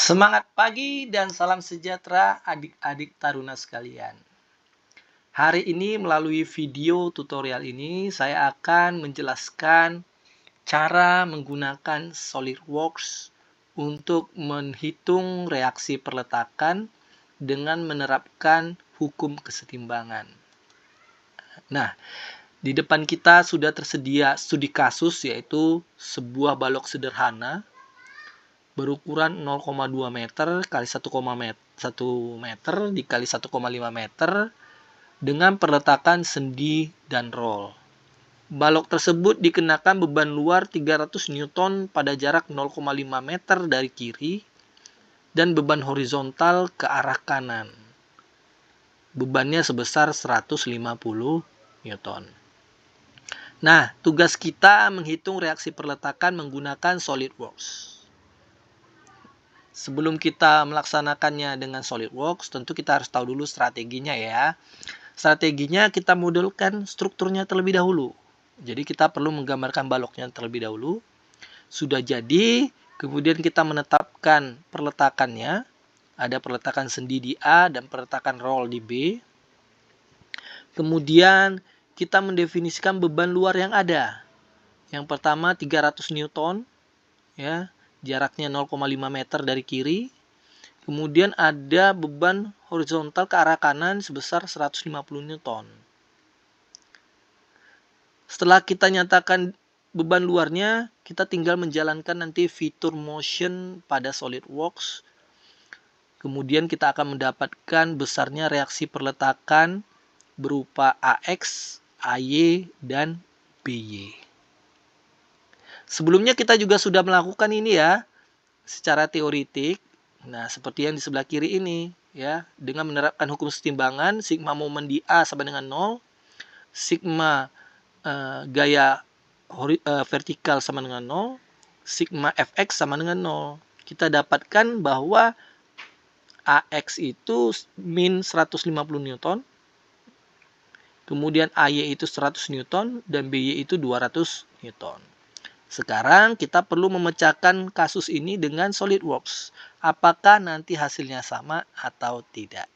Semangat pagi dan salam sejahtera adik-adik taruna sekalian. Hari ini melalui video tutorial ini saya akan menjelaskan cara menggunakan SolidWorks untuk menghitung reaksi perletakan dengan menerapkan hukum kesetimbangan. Nah, di depan kita sudah tersedia studi kasus, yaitu sebuah balok sederhana berukuran 0,2 meter kali 1 meter dikali 1,5 meter dengan perletakan sendi dan roll. Balok tersebut dikenakan beban luar 300 Newton pada jarak 0,5 meter dari kiri dan beban horizontal ke arah kanan. Bebannya sebesar 150 Newton. Nah, tugas kita menghitung reaksi perletakan menggunakan SolidWorks. Sebelum kita melaksanakannya dengan SolidWorks, tentu kita harus tahu dulu strateginya ya. Strateginya kita modelkan strukturnya terlebih dahulu. Jadi kita perlu menggambarkan baloknya terlebih dahulu. Sudah jadi, kemudian kita menetapkan perletakannya. Ada perletakan sendi di A dan perletakan roll di B. Kemudian kita mendefinisikan beban luar yang ada. Yang pertama 300 Newton, ya. Jaraknya 0,5 meter dari kiri. Kemudian ada beban horizontal ke arah kanan sebesar 150 Newton. Setelah kita nyatakan beban luarnya, kita tinggal menjalankan nanti fitur motion pada SolidWorks. Kemudian kita akan mendapatkan besarnya reaksi perletakan berupa AX, AY, dan BY. Sebelumnya kita juga sudah melakukan ini ya, secara teoritik. Nah, seperti yang di sebelah kiri ini, ya, dengan menerapkan hukum kesetimbangan, sigma momen di A sama dengan 0, sigma gaya vertikal sama dengan 0, sigma fx sama dengan 0. Kita dapatkan bahwa AX itu min 150 Newton, kemudian AY itu 100 Newton, dan BY itu 200 Newton. Sekarang kita perlu memecahkan kasus ini dengan SolidWorks. Apakah nanti hasilnya sama atau tidak?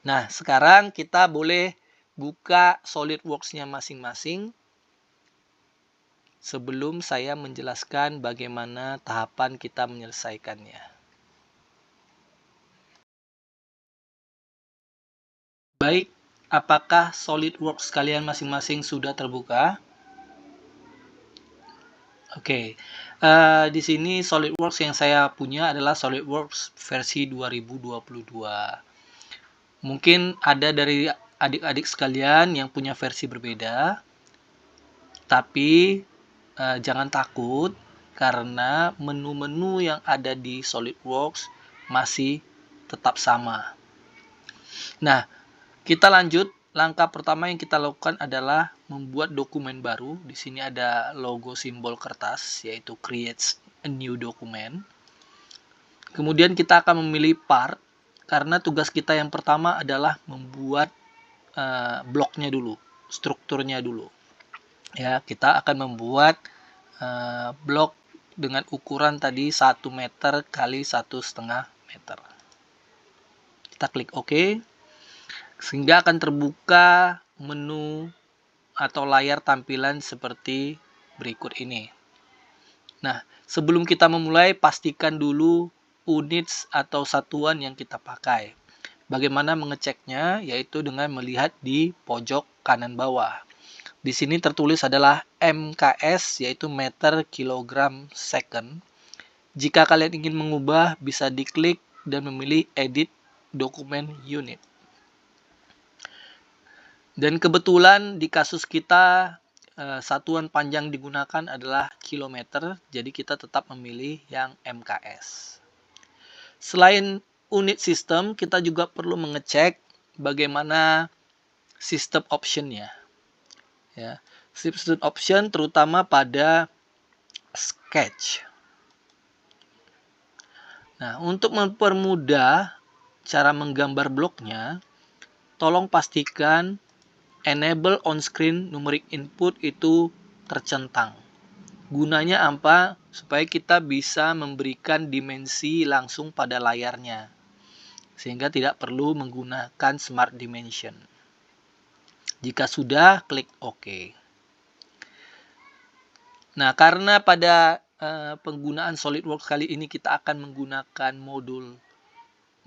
Nah, sekarang kita boleh buka SolidWorks-nya masing-masing sebelum saya menjelaskan bagaimana tahapan kita menyelesaikannya. Baik, apakah SolidWorks kalian masing-masing sudah terbuka? Oke, di sini SolidWorks yang saya punya adalah SolidWorks versi 2022. Mungkin ada dari adik-adik sekalian yang punya versi berbeda, tapi jangan takut karena menu-menu yang ada di SolidWorks masih tetap sama. Nah, kita lanjut. Langkah pertama yang kita lakukan adalah membuat dokumen baru. Di sini ada logo simbol kertas, yaitu create a new document. Kemudian kita akan memilih part, karena tugas kita yang pertama adalah membuat bloknya dulu, strukturnya dulu. Ya, kita akan membuat blok dengan ukuran tadi 1 meter kali 1,5 meter. Kita klik OK. Sehingga akan terbuka menu atau layar tampilan seperti berikut ini. Nah, sebelum kita memulai, pastikan dulu units atau satuan yang kita pakai. Bagaimana mengeceknya? Yaitu dengan melihat di pojok kanan bawah. Di sini tertulis adalah MKS, yaitu meter kilogram second. Jika kalian ingin mengubah, bisa diklik dan memilih edit dokumen unit. Dan kebetulan di kasus kita satuan panjang digunakan adalah kilometer, jadi kita tetap memilih yang MKS. Selain unit sistem, kita juga perlu mengecek bagaimana sistem optionnya. Ya, sistem option terutama pada sketch. Nah, untuk mempermudah cara menggambar bloknya, tolong pastikan enable on-screen numeric input itu tercentang. Gunanya apa? Supaya kita bisa memberikan dimensi langsung pada layarnya, sehingga tidak perlu menggunakan Smart Dimension. Jika sudah, klik OK. Nah, karena pada penggunaan SolidWorks kali ini kita akan menggunakan modul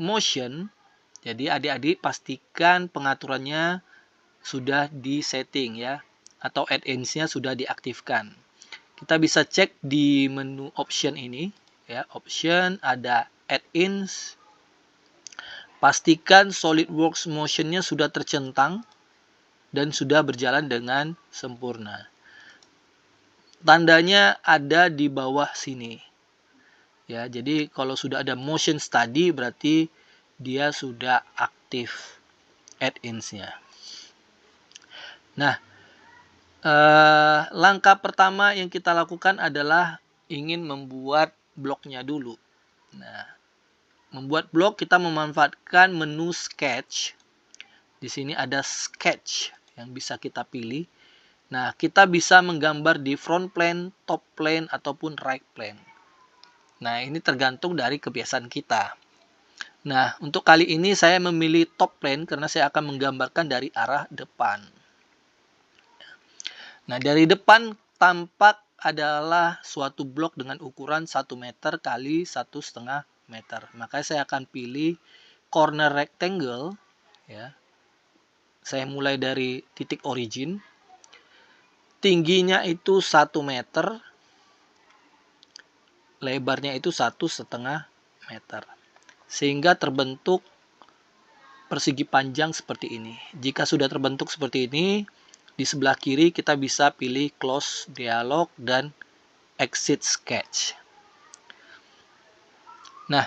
motion, jadi adik-adik pastikan pengaturannya sudah di-setting ya, atau add-ins-nya sudah diaktifkan. Kita bisa cek di menu option ini ya, option ada add-ins. Pastikan SolidWorks motion-nya sudah tercentang dan sudah berjalan dengan sempurna. Tandanya ada di bawah sini. Ya, jadi kalau sudah ada motion study berarti dia sudah aktif add-ins-nya. Nah, langkah pertama yang kita lakukan adalah ingin membuat bloknya dulu. Nah, membuat blok kita memanfaatkan menu sketch. Di sini ada sketch yang bisa kita pilih. Nah, kita bisa menggambar di front plane, top plane, ataupun right plane. Nah, ini tergantung dari kebiasaan kita. Nah, untuk kali ini saya memilih top plane karena saya akan menggambarkan dari arah depan. Nah, dari depan tampak adalah suatu blok dengan ukuran 1 meter kali 1,5 meter. Maka saya akan pilih corner rectangle ya. Saya mulai dari titik origin. Tingginya itu 1 meter. Lebarnya itu 1,5 meter. Sehingga terbentuk persegi panjang seperti ini. Jika sudah terbentuk seperti ini, di sebelah kiri kita bisa pilih close dialog dan exit sketch. Nah,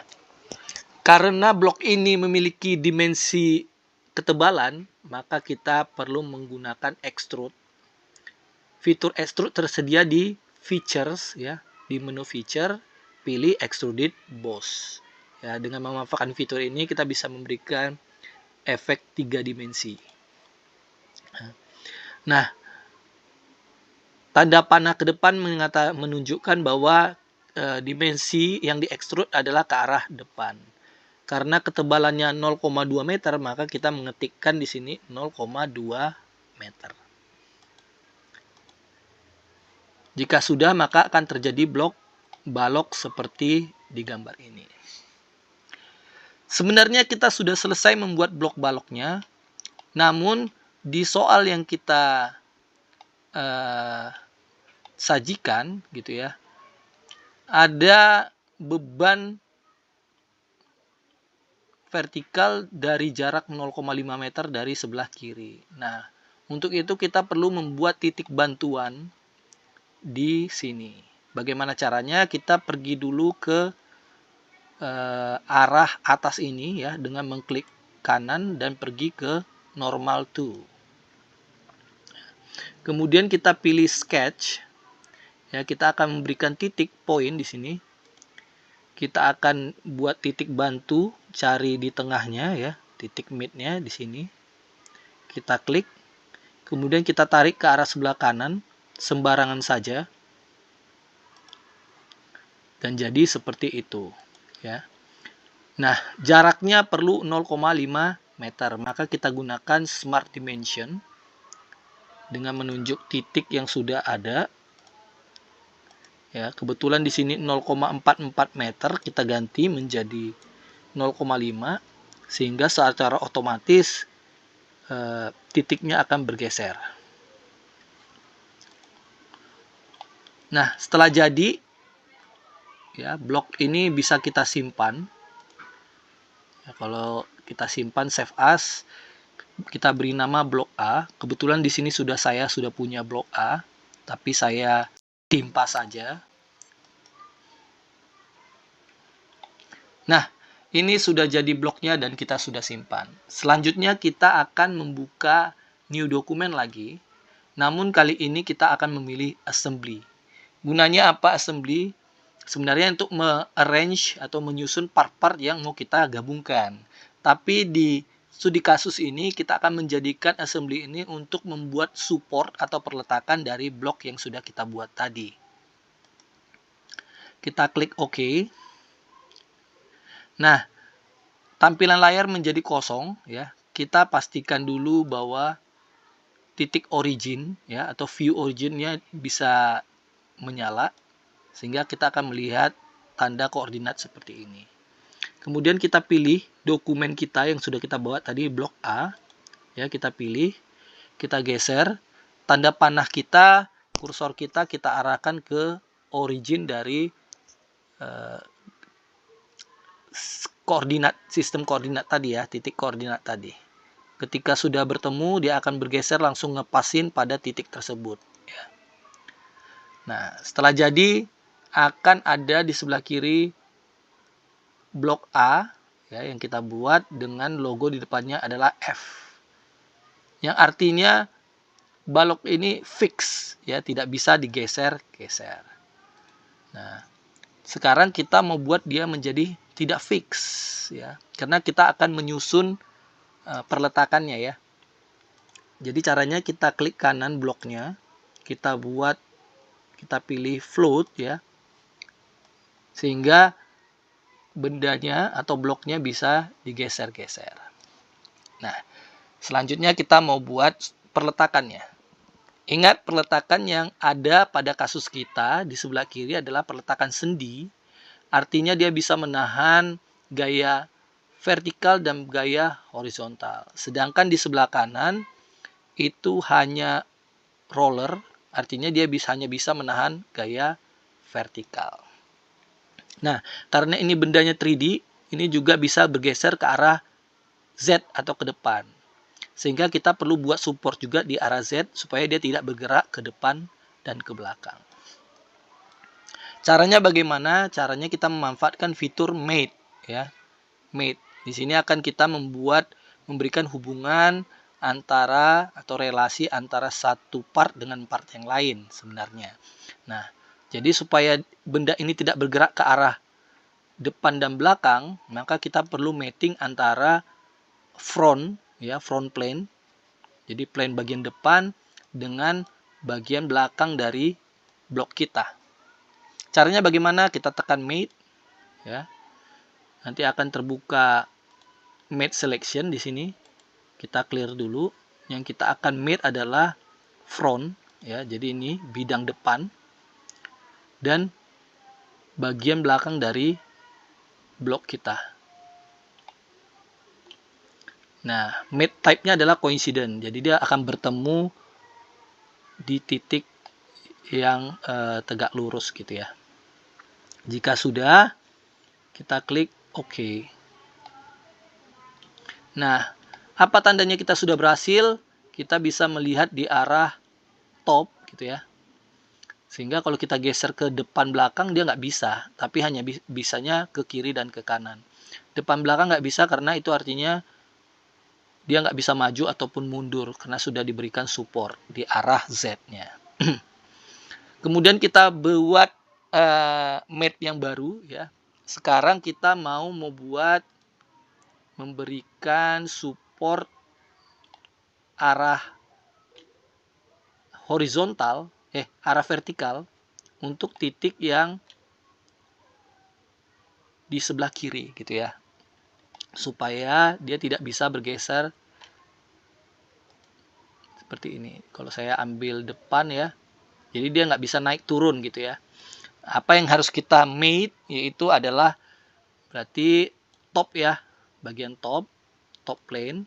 karena blok ini memiliki dimensi ketebalan, maka kita perlu menggunakan extrude. Fitur extrude tersedia di features ya, di menu feature, pilih extruded boss. Ya, dengan memanfaatkan fitur ini kita bisa memberikan efek 3 dimensi. Nah, tanda panah ke depan menunjukkan bahwa dimensi yang diekstrud adalah ke arah depan. Karena ketebalannya 0,2 meter, maka kita mengetikkan di sini 0,2 meter. Jika sudah, maka akan terjadi blok balok seperti di gambar ini. Sebenarnya kita sudah selesai membuat blok baloknya, namun di soal yang kita sajikan gitu ya, ada beban vertikal dari jarak 0,5 meter dari sebelah kiri. Nah, untuk itu kita perlu membuat titik bantuan di sini. Bagaimana caranya? Kita pergi dulu ke arah atas ini ya, dengan mengklik kanan dan pergi ke normal to. Kemudian kita pilih sketch. Ya, kita akan memberikan titik point di sini. Kita akan buat titik bantu, cari di tengahnya ya, titik midnya di sini. Kita klik. Kemudian kita tarik ke arah sebelah kanan sembarangan saja. Dan jadi seperti itu ya. Nah, jaraknya perlu 0,5 meter. Maka kita gunakan Smart Dimension dengan menunjuk titik yang sudah ada. Ya, kebetulan di sini 0,44 meter, kita ganti menjadi 0,5 sehingga secara otomatis titiknya akan bergeser. Nah, setelah jadi ya, blok ini bisa kita simpan. Ya, kalau kita simpan save as, kita beri nama blok A. Kebetulan di sini saya sudah punya blok A, tapi saya timpa saja. Nah, ini sudah jadi bloknya dan kita sudah simpan. Selanjutnya kita akan membuka new document lagi. Namun kali ini kita akan memilih assembly. Gunanya apa assembly? Sebenarnya untuk me-arrange atau menyusun part-part yang mau kita gabungkan. Tapi di studi kasus ini kita akan menjadikan assembly ini untuk membuat support atau perletakan dari blok yang sudah kita buat tadi. Kita klik OK. Nah, tampilan layar menjadi kosong ya. Kita pastikan dulu bahwa titik origin ya atau view originnya bisa menyala sehingga kita akan melihat tanda koordinat seperti ini. Kemudian kita pilih dokumen kita yang sudah kita bawa tadi, blok A. Ya, kita pilih, kita geser, tanda panah kita, kursor kita arahkan ke origin dari koordinat, sistem koordinat tadi ya, titik koordinat tadi. Ketika sudah bertemu, dia akan bergeser langsung ngepasin pada titik tersebut. Ya. Nah, setelah jadi, akan ada di sebelah kiri blok A ya, yang kita buat dengan logo di depannya adalah F. Yang artinya balok ini fix ya, tidak bisa digeser-geser. Nah, sekarang kita mau buat dia menjadi tidak fix ya, karena kita akan menyusun perletakannya ya. Jadi caranya kita klik kanan bloknya, kita pilih float ya, sehingga bendanya atau bloknya bisa digeser-geser. Nah, selanjutnya kita mau buat perletakannya. Ingat, perletakan yang ada pada kasus kita di sebelah kiri adalah perletakan sendi. Artinya dia bisa menahan gaya vertikal dan gaya horizontal. Sedangkan di sebelah kanan itu hanya roller, artinya dia hanya bisa menahan gaya vertikal. Nah, karena ini bendanya 3D, ini juga bisa bergeser ke arah Z atau ke depan. Sehingga kita perlu buat support juga di arah Z supaya dia tidak bergerak ke depan dan ke belakang. Caranya bagaimana? Caranya kita memanfaatkan fitur mate ya. Mate. Di sini akan kita memberikan hubungan antara atau relasi antara satu part dengan part yang lain sebenarnya. Nah, jadi supaya benda ini tidak bergerak ke arah depan dan belakang, maka kita perlu mating antara front ya, front plane. Jadi plane bagian depan dengan bagian belakang dari blok kita. Caranya bagaimana? Kita tekan mate ya. Nanti akan terbuka mate selection di sini. Kita clear dulu. Yang kita akan mate adalah front ya. Jadi ini bidang depan dan bagian belakang dari blok kita. Nah, mate type-nya adalah coincident. Jadi dia akan bertemu di titik yang tegak lurus gitu ya. Jika sudah, kita klik OK. Nah, apa tandanya kita sudah berhasil? Kita bisa melihat di arah top gitu ya. Sehingga kalau kita geser ke depan belakang dia nggak bisa, tapi hanya bisanya ke kiri dan ke kanan. Depan belakang nggak bisa karena itu artinya dia nggak bisa maju ataupun mundur karena sudah diberikan support di arah Z-nya. Kemudian kita buat mate yang baru ya. Sekarang kita mau memberikan support arah horizontal, arah vertikal untuk titik yang di sebelah kiri gitu ya. Supaya dia tidak bisa bergeser seperti ini. Kalau saya ambil depan ya, jadi dia nggak bisa naik turun gitu ya. Apa yang harus kita mate yaitu adalah berarti top ya, bagian top plane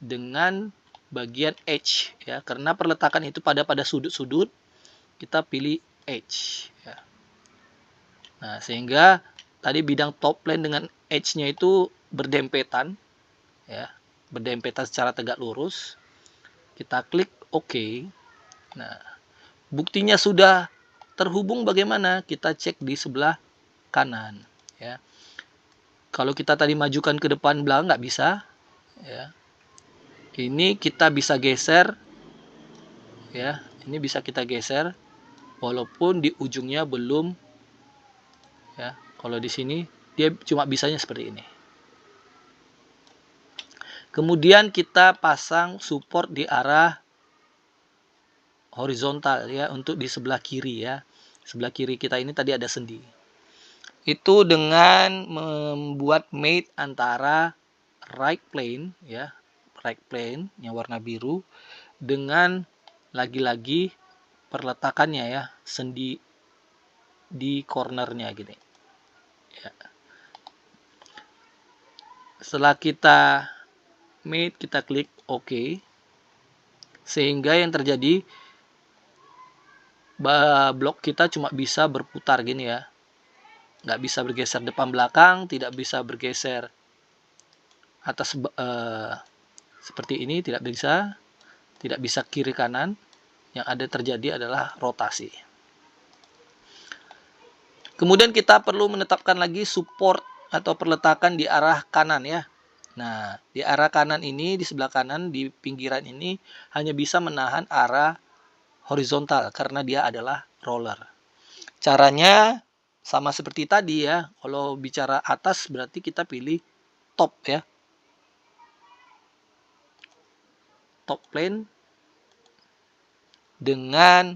dengan bagian edge ya, karena perletakan itu pada sudut-sudut, kita pilih edge ya. Nah, sehingga tadi bidang top plane dengan edge-nya itu berdempetan ya, berdempetan secara tegak lurus. Kita klik OK. Nah, buktinya sudah terhubung bagaimana? Kita cek di sebelah kanan ya. Kalau kita tadi majukan ke depan belakang nggak bisa ya. Ini kita bisa geser ya. Ini bisa kita geser walaupun di ujungnya belum ya. Kalau di sini dia cuma bisanya seperti ini. Kemudian kita pasang support di arah horizontal ya, untuk di sebelah kiri ya. Sebelah kiri kita ini tadi ada sendi. itu dengan membuat mate antara right plane ya, right plane yang warna biru dengan lagi-lagi perletakannya ya, sendi di cornernya gini ya. Setelah kita mate, kita klik OK, sehingga yang terjadi blok kita cuma bisa berputar gini ya, nggak bisa bergeser depan belakang, tidak bisa bergeser atas seperti ini, tidak bisa kiri kanan. Yang ada terjadi adalah rotasi. Kemudian kita perlu menetapkan lagi support atau perletakan di arah kanan ya. Nah, di arah kanan ini, di sebelah kanan, di pinggiran ini hanya bisa menahan arah horizontal karena dia adalah roller. Caranya sama seperti tadi ya. Kalau bicara atas berarti kita pilih top ya. Top plane dengan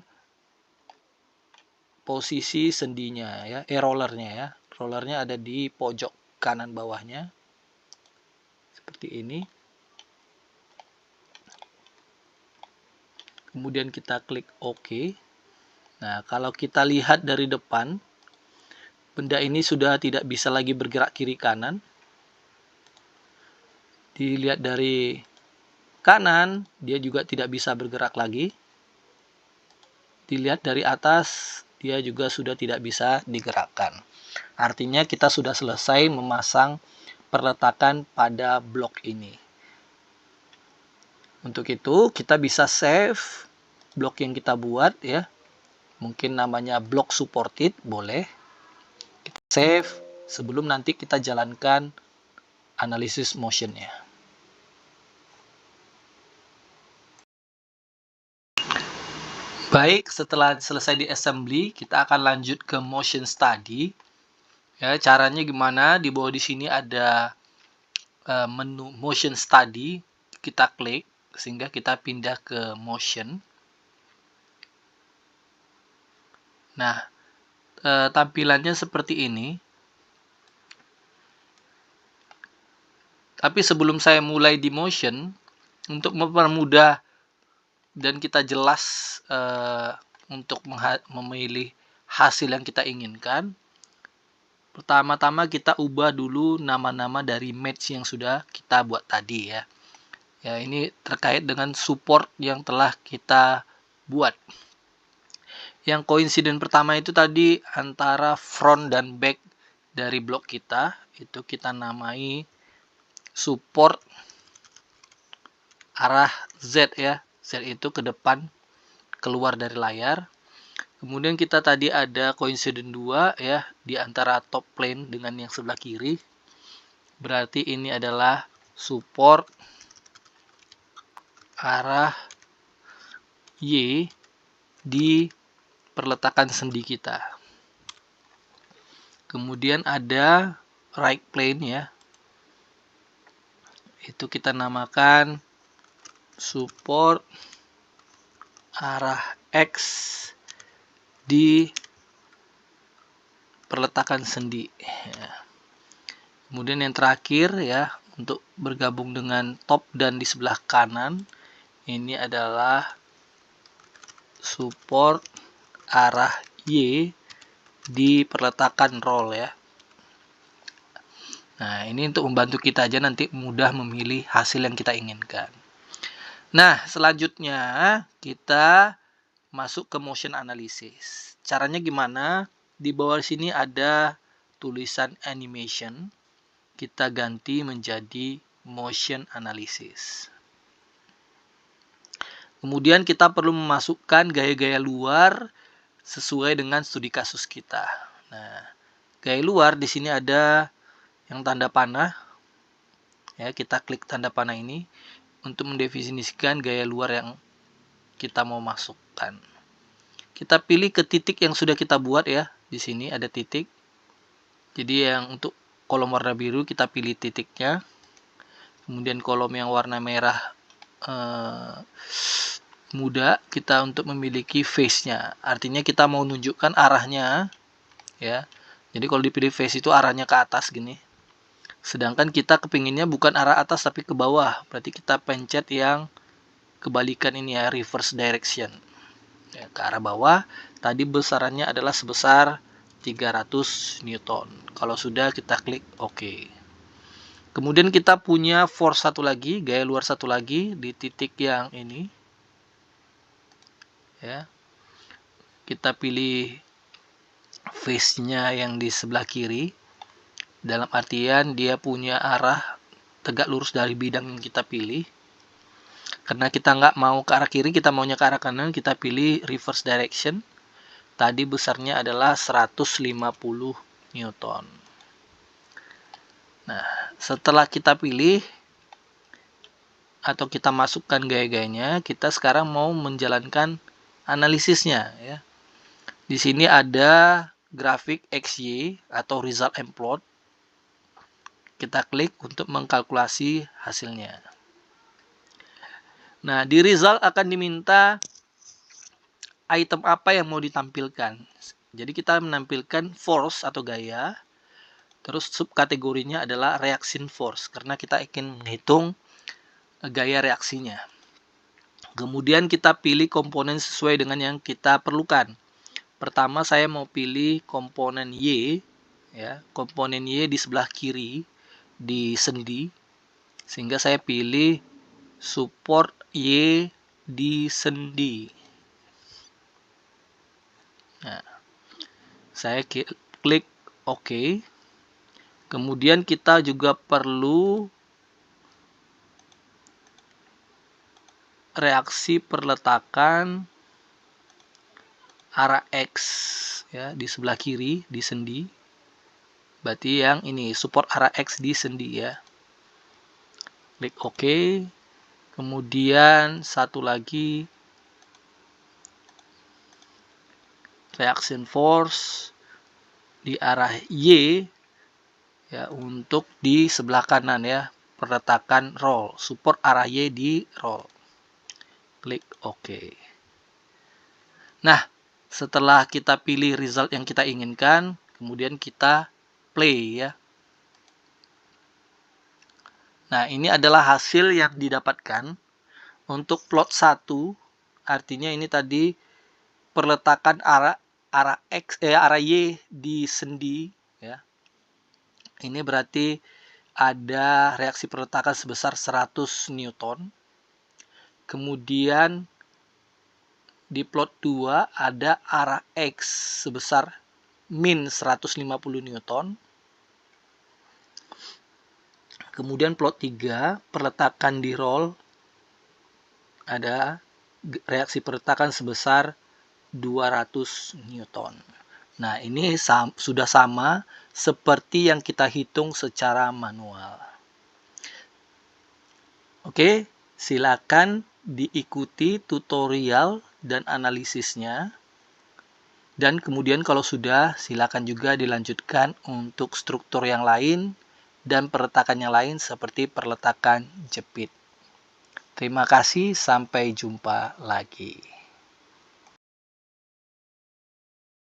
posisi sendinya ya, rollernya ya. Rollernya ada di pojok kanan bawahnya. Seperti ini. Kemudian kita klik OK. Nah, kalau kita lihat dari depan, benda ini sudah tidak bisa lagi bergerak kiri kanan. Dilihat dari kanan, dia juga tidak bisa bergerak lagi. Dilihat dari atas, dia juga sudah tidak bisa digerakkan. Artinya kita sudah selesai memasang perletakan pada blok ini. Untuk itu kita bisa save blok yang kita buat ya. Mungkin namanya blok supported, boleh. Kita save sebelum nanti kita jalankan analisis motionnya. Baik, setelah selesai di assembly, kita akan lanjut ke motion study. Ya, caranya gimana? Di bawah di sini ada menu motion study. Kita klik sehingga kita pindah ke motion. Nah, tampilannya seperti ini. Tapi sebelum saya mulai di motion, untuk mempermudah dan kita jelas untuk memilih hasil yang kita inginkan, pertama-tama kita ubah dulu nama-nama dari match yang sudah kita buat tadi ya. Ya, ini terkait dengan support yang telah kita buat. Yang koinsiden pertama itu tadi antara front dan back dari blok kita, itu kita namai support arah Z ya. Z itu ke depan, keluar dari layar. Kemudian kita tadi ada koinsiden 2 ya, di antara top plane dengan yang sebelah kiri. Berarti ini adalah support arah Y di perletakan sendi kita. Kemudian ada right plane ya. Itu kita namakan support arah X di perletakan sendi. Kemudian yang terakhir ya, untuk bergabung dengan top dan di sebelah kanan, ini adalah support arah Y di perletakan roll ya. Nah, ini untuk membantu kita aja nanti mudah memilih hasil yang kita inginkan. Nah, selanjutnya kita masuk ke motion analysis. Caranya gimana? Di bawah sini ada tulisan animation. Kita ganti menjadi motion analysis. Kemudian kita perlu memasukkan gaya-gaya luar sesuai dengan studi kasus kita. Nah, gaya luar di sini ada yang tanda panah. Ya, kita klik tanda panah ini untuk mendefinisikan gaya luar yang kita mau masukkan. Kita pilih ke titik yang sudah kita buat ya. Di sini ada titik. Jadi yang untuk kolom warna biru kita pilih titiknya. Kemudian kolom yang warna merah muda kita untuk memiliki face-nya. Artinya kita mau menunjukkan arahnya ya. Jadi kalau dipilih face itu arahnya ke atas gini. Sedangkan kita kepinginnya bukan arah atas tapi ke bawah. Berarti kita pencet yang kebalikan ini ya, reverse direction. Ya, ke arah bawah. Tadi besarannya adalah sebesar 300 Newton. Kalau sudah kita klik OK. Kemudian kita punya force satu lagi, gaya luar satu lagi di titik yang ini. Ya. Kita pilih face-nya yang di sebelah kiri. Dalam artian dia punya arah tegak lurus dari bidang yang kita pilih. Karena kita nggak mau ke arah kiri, kita maunya ke arah kanan, kita pilih reverse direction. Tadi besarnya adalah 150 Newton. Nah, setelah kita pilih atau kita masukkan gaya-gayanya, kita sekarang mau menjalankan analisisnya ya. Di sini ada grafik XY atau result and plot. Kita klik untuk mengkalkulasi hasilnya. Nah, di result akan diminta item apa yang mau ditampilkan. Jadi kita menampilkan force atau gaya. Terus subkategorinya adalah reaction force karena kita ingin menghitung gaya reaksinya. Kemudian kita pilih komponen sesuai dengan yang kita perlukan. Pertama saya mau pilih komponen Y, ya, komponen Y di sebelah kiri di sendi, sehingga saya pilih support Y di sendi. Nah, saya klik OK. Kemudian kita juga perlu reaksi perletakan arah X ya di sebelah kiri di sendi. Berarti yang ini support arah X di sendi ya. Klik OK. Kemudian satu lagi reaction force di arah Y ya untuk di sebelah kanan ya, perletakan roll, support arah Y di roll. Klik OK. Nah, setelah kita pilih result yang kita inginkan, kemudian kita play ya. Nah, ini adalah hasil yang didapatkan untuk plot 1. Artinya ini tadi perletakan arah Y di sendi ya. Ini berarti ada reaksi perletakan sebesar 100 Newton. Kemudian di plot 2 ada arah X sebesar min 150 Newton. Kemudian plot 3 perletakan di roll ada reaksi perletakan sebesar 200 Newton. Nah, ini sudah sama seperti yang kita hitung secara manual. Oke, silakan diikuti tutorial dan analisisnya. Dan kemudian kalau sudah, silakan juga dilanjutkan untuk struktur yang lain dan perletakan yang lain seperti perletakan jepit. Terima kasih, sampai jumpa lagi.